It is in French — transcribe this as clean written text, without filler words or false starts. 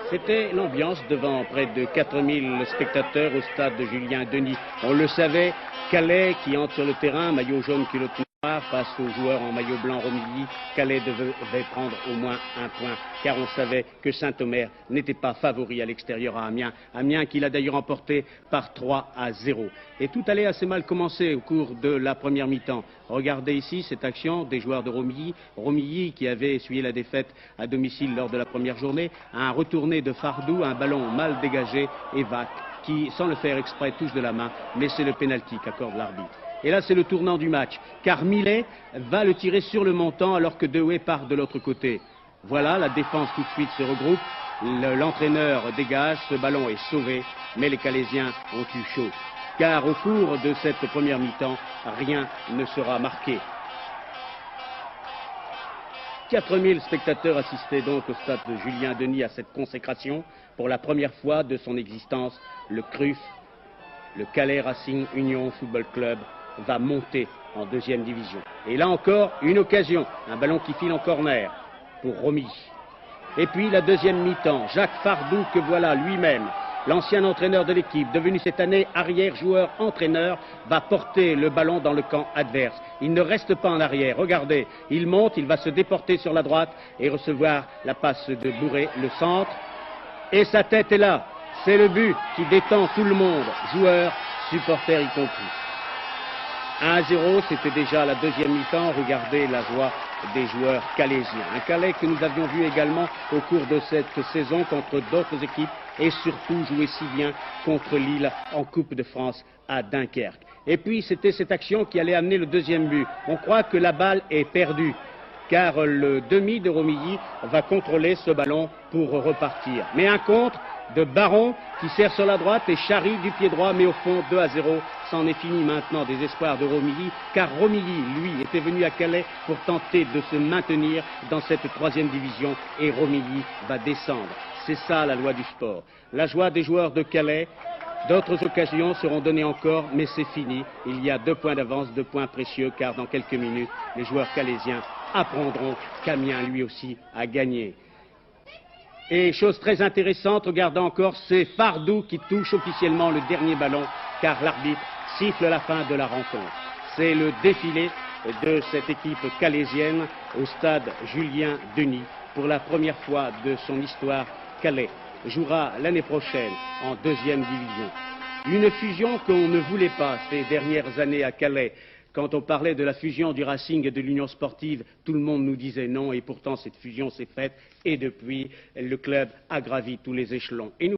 C'était l'ambiance devant près de 4000 spectateurs au stade de Julien Denis. On le savait, Calais qui entre sur le terrain, maillot jaune, culotte noire, face aux joueurs en maillot blanc Romilly. Calais devait prendre au moins un point, car on savait que Saint-Omer n'était pas favori à l'extérieur à Amiens. Amiens qui l'a d'ailleurs emporté par 3-0. Et tout allait assez mal commencer au cours de la première mi-temps. Regardez ici cette action des joueurs de Romilly. Romilly qui avait essuyé la défaite à domicile lors de la première journée, a un retourné de Fardou, un ballon mal dégagé et Vac qui, sans le faire exprès, touche de la main, mais c'est le pénalty qu'accorde l'arbitre. Et là, c'est le tournant du match, car Millet va le tirer sur le montant alors que Dewey part de l'autre côté. Voilà, la défense tout de suite se regroupe, l'entraîneur dégage, ce ballon est sauvé, mais les Calaisiens ont eu chaud. Car au cours de cette première mi-temps, rien ne sera marqué. 4000 spectateurs assistaient donc au stade de Julien Denis à cette consécration. Pour la première fois de son existence, le CRUF, le Calais Racing Union Football Club, va monter en deuxième division. Et là encore, une occasion, un ballon qui file en corner pour Romilly. Et puis la deuxième mi-temps, Jacques Fardou que voilà lui-même, l'ancien entraîneur de l'équipe, devenu cette année arrière-joueur-entraîneur, va porter le ballon dans le camp adverse. Il ne reste pas en arrière. Regardez, il monte, il va se déporter sur la droite et recevoir la passe de Bourré, le centre. Et sa tête est là. C'est le but qui détend tout le monde, joueurs, supporters y compris. 1-0, c'était déjà la deuxième mi-temps. Regardez la joie des joueurs calaisiens. Un Calais que nous avions vu également au cours de cette saison contre d'autres équipes et surtout jouer si bien contre Lille en Coupe de France à Dunkerque. Et puis c'était cette action qui allait amener le deuxième but. On croit que la balle est perdue, car le demi de Romilly va contrôler ce ballon pour repartir. Mais un contre de Baron qui sert sur la droite et charrie du pied droit, mais au fond 2-0. C'en est fini maintenant des espoirs de Romilly, car Romilly, lui, était venu à Calais pour tenter de se maintenir dans cette troisième division et Romilly va descendre. C'est ça la loi du sport. La joie des joueurs de Calais. D'autres occasions seront données encore, mais c'est fini. Il y a 2 points d'avance, 2 points précieux, car dans quelques minutes, les joueurs calaisiens apprendront qu'Amiens, lui aussi, a gagné. Et chose très intéressante, regardons encore, c'est Fardou qui touche officiellement le dernier ballon, car l'arbitre siffle la fin de la rencontre. C'est le défilé de cette équipe calaisienne au stade Julien Denis. Pour la première fois de son histoire, Calais jouera l'année prochaine en deuxième division. Une fusion qu'on ne voulait pas ces dernières années à Calais. Quand on parlait de la fusion du Racing et de l'Union sportive, tout le monde nous disait non et pourtant cette fusion s'est faite et depuis, le club a gravi tous les échelons. Et nous